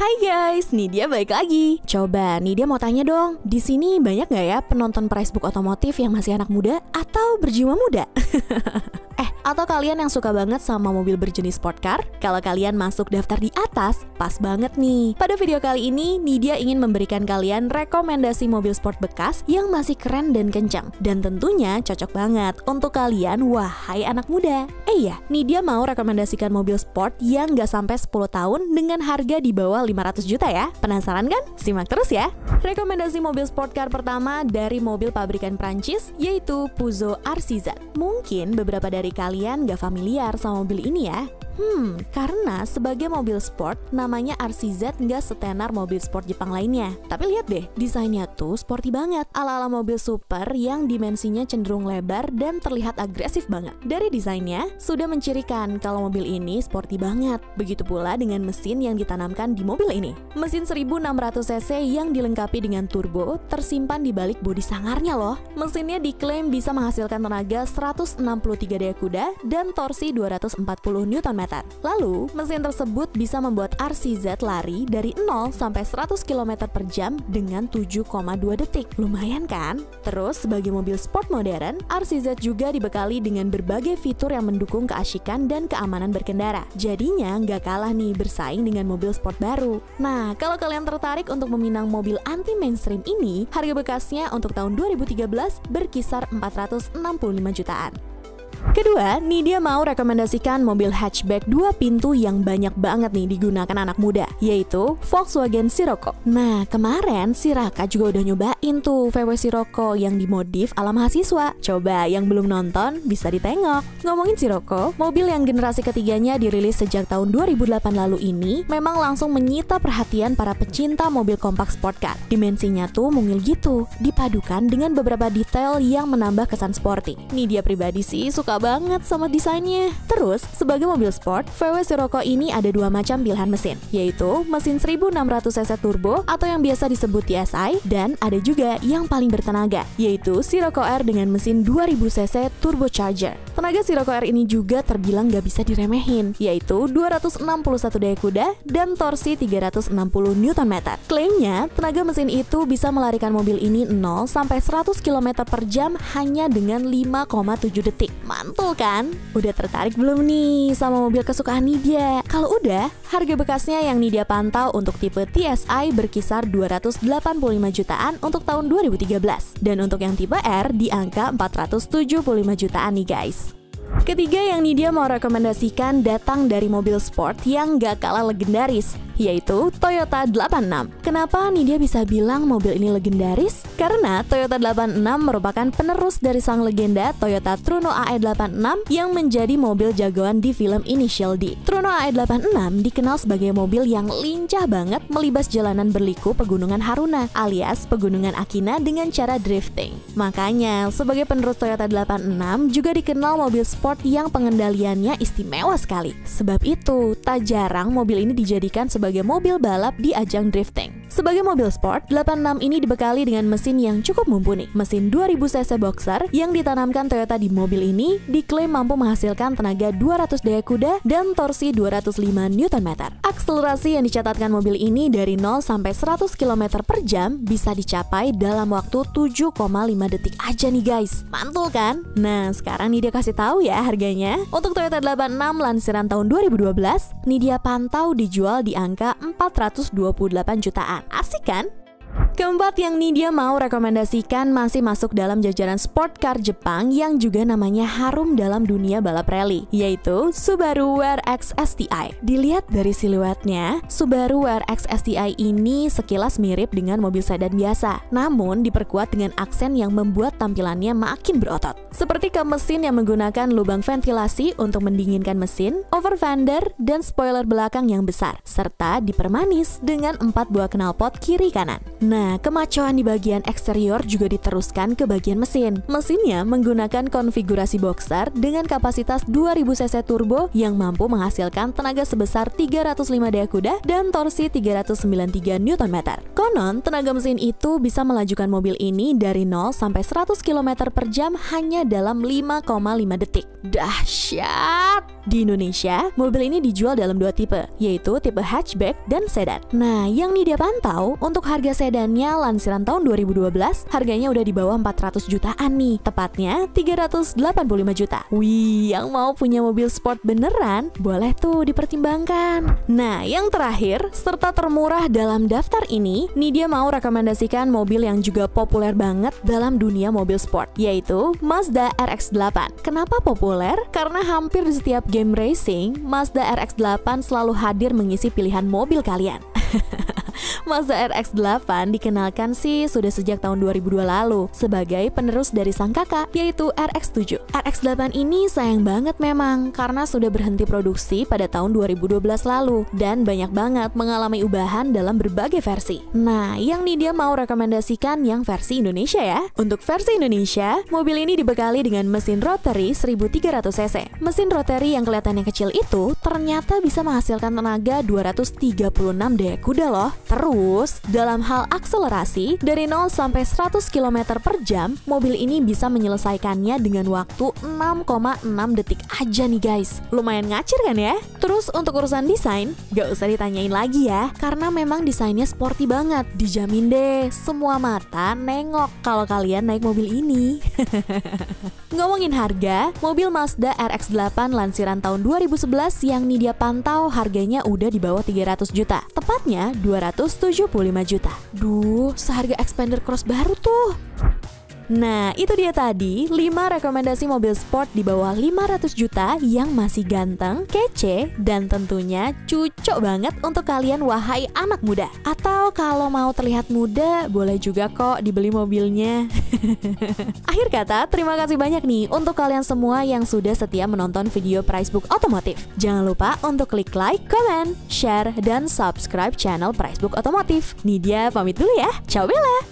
Hai guys, Nidia balik lagi. Coba Nidia mau tanya dong, di sini banyak nggak ya penonton Pricebook otomotif yang masih anak muda atau berjiwa muda? Atau kalian yang suka banget sama mobil berjenis sport car? Kalau kalian masuk daftar di atas, pas banget nih. Pada video kali ini, Nidia ingin memberikan kalian rekomendasi mobil sport bekas yang masih keren dan kencang. Dan tentunya cocok banget untuk kalian, wahai anak muda. Iya, Nidia mau rekomendasikan mobil sport yang nggak sampai 10 tahun dengan harga di bawah 500 juta ya. Penasaran kan? Simak terus ya. Rekomendasi mobil sport car pertama dari mobil pabrikan Prancis, yaitu Peugeot RCZ. Mungkin beberapa dari kalian gak familiar sama mobil ini ya. Karena sebagai mobil sport, namanya RCZ nggak setenar mobil sport Jepang lainnya. Tapi lihat deh, desainnya tuh sporty banget, ala-ala mobil super yang dimensinya cenderung lebar dan terlihat agresif banget. Dari desainnya, sudah mencirikan kalau mobil ini sporty banget. Begitu pula dengan mesin yang ditanamkan di mobil ini. Mesin 1600 cc yang dilengkapi dengan turbo tersimpan di balik bodi sangarnya loh. Mesinnya diklaim bisa menghasilkan tenaga 163 daya kuda dan torsi 240 Nm. Lalu, mesin tersebut bisa membuat RCZ lari dari 0 sampai 100 km per jam dengan 7,2 detik. Lumayan kan? Terus, sebagai mobil sport modern, RCZ juga dibekali dengan berbagai fitur yang mendukung keasyikan dan keamanan berkendara. Jadinya, nggak kalah nih bersaing dengan mobil sport baru. Nah, kalau kalian tertarik untuk meminang mobil anti-mainstream ini, harga bekasnya untuk tahun 2013 berkisar 465 jutaan. Kedua, Nidia mau rekomendasikan mobil hatchback 2 pintu yang banyak banget nih digunakan anak muda, yaitu Volkswagen Scirocco. Nah, kemarin si Raka juga udah nyobain tuh VW Scirocco yang dimodif ala mahasiswa. Coba yang belum nonton bisa ditengok. Ngomongin Scirocco, mobil yang generasi ketiganya dirilis sejak tahun 2008 lalu ini memang langsung menyita perhatian para pecinta mobil kompak sport car. Dimensinya tuh mungil gitu, dipadukan dengan beberapa detail yang menambah kesan sporty. Nidia pribadi sih suka banget sama desainnya. Terus, sebagai mobil sport, VW Scirocco ini ada dua macam pilihan mesin, yaitu mesin 1600 cc turbo atau yang biasa disebut TSI, dan ada juga yang paling bertenaga, yaitu Scirocco R dengan mesin 2000 cc turbocharger. Tenaga Scirocco R ini juga terbilang gak bisa diremehin, yaitu 261 daya kuda dan torsi 360 Nm. Klaimnya, tenaga mesin itu bisa melarikan mobil ini 0 sampai 100 km per jam hanya dengan 5,7 detik. Mantul kan? Udah tertarik belum nih sama mobil kesukaan Nidia? Kalau udah, harga bekasnya yang Nidia pantau untuk tipe TSI berkisar 285 jutaan untuk tahun 2013. Dan untuk yang tipe R di angka 475 jutaan nih guys. Ketiga yang Nidia mau rekomendasikan datang dari mobil sport yang gak kalah legendaris, yaitu Toyota 86. Kenapa Nidia bisa bilang mobil ini legendaris? Karena Toyota 86 merupakan penerus dari sang legenda Toyota Truno AE86 yang menjadi mobil jagoan di film Initial D. Truno AE86 dikenal sebagai mobil yang lincah banget melibas jalanan berliku Pegunungan Haruna alias Pegunungan Akina dengan cara drifting. Makanya, sebagai penerus Toyota 86 juga dikenal mobil sport yang pengendaliannya istimewa sekali. Sebab itu, tak jarang mobil ini dijadikan sebagai mobil balap di ajang drifting. Sebagai mobil sport, 86 ini dibekali dengan mesin yang cukup mumpuni. Mesin 2000 cc boxer yang ditanamkan Toyota di mobil ini diklaim mampu menghasilkan tenaga 200 daya kuda dan torsi 205 Nm. Akselerasi yang dicatatkan mobil ini dari 0 sampai 100 km per jam bisa dicapai dalam waktu 7,5 detik aja nih guys. Mantul kan? Nah, sekarang Nidia kasih tahu ya harganya. Untuk Toyota 86 lansiran tahun 2012, Nidia pantau dijual di angka 428 jutaan. Asik kan? Keempat yang Nidia mau rekomendasikan masih masuk dalam jajaran sport car Jepang yang juga namanya harum dalam dunia balap rally, yaitu Subaru WRX STI. Dilihat dari siluetnya, Subaru WRX STI ini sekilas mirip dengan mobil sedan biasa, namun diperkuat dengan aksen yang membuat tampilannya makin berotot. Seperti kap mesin yang menggunakan lubang ventilasi untuk mendinginkan mesin, over fender, dan spoiler belakang yang besar, serta dipermanis dengan 4 buah knalpot kiri kanan. Nah, kemacoan di bagian eksterior juga diteruskan ke bagian mesin. Mesinnya menggunakan konfigurasi boxer dengan kapasitas 2000 cc turbo yang mampu menghasilkan tenaga sebesar 305 daya kuda dan torsi 393 Nm. Konon, tenaga mesin itu bisa melajukan mobil ini dari 0 sampai 100 km per jam hanya dalam 5,5 detik. Dahsyat! Di Indonesia, mobil ini dijual dalam 2 tipe, yaitu tipe hatchback dan sedan. Nah, yang Nidia pantau, untuk harga sedannya lansiran tahun 2012, harganya udah di bawah 400 jutaan nih, tepatnya 385 juta. Wih, yang mau punya mobil sport beneran, boleh tuh dipertimbangkan. Nah, yang terakhir, serta termurah dalam daftar ini, Nidia mau rekomendasikan mobil yang juga populer banget dalam dunia mobil sport, yaitu Mazda RX-8. Kenapa populer? Karena hampir di setiap game racing, Mazda RX-8 selalu hadir mengisi pilihan mobil kalian. Mazda RX-8 dikenalkan sih sudah sejak tahun 2002 lalu sebagai penerus dari sang kakak, yaitu RX-7. RX-8 ini sayang banget memang karena sudah berhenti produksi pada tahun 2012 lalu dan banyak banget mengalami ubahan dalam berbagai versi. Nah, yang Nidia mau rekomendasikan yang versi Indonesia ya. Untuk versi Indonesia, mobil ini dibekali dengan mesin rotary 1300 cc. Mesin rotary yang kelihatannya kecil itu ternyata bisa menghasilkan tenaga 236 daya kuda loh. Terus, dalam hal akselerasi, dari 0 sampai 100 km per jam, mobil ini bisa menyelesaikannya dengan waktu 6,6 detik aja nih guys. Lumayan ngacir kan ya? Terus untuk urusan desain, gak usah ditanyain lagi ya, karena memang desainnya sporty banget. Dijamin deh, semua mata nengok kalau kalian naik mobil ini. Ngomongin harga, mobil Mazda RX-8 lansiran tahun 2011 yang Nidia pantau harganya udah di bawah 300 juta. Tepatnya 275 juta. Duh, seharga Xpander Cross baru tuh. Nah, itu dia tadi 5 rekomendasi mobil sport di bawah 500 juta yang masih ganteng, kece, dan tentunya cocok banget untuk kalian wahai anak muda. Atau kalau mau terlihat muda, boleh juga kok dibeli mobilnya. Akhir kata, terima kasih banyak nih untuk kalian semua yang sudah setia menonton video Pricebook Otomotif. Jangan lupa untuk klik like, comment, share, dan subscribe channel Pricebook Otomotif. Nidia pamit dulu ya. Ciao Bella!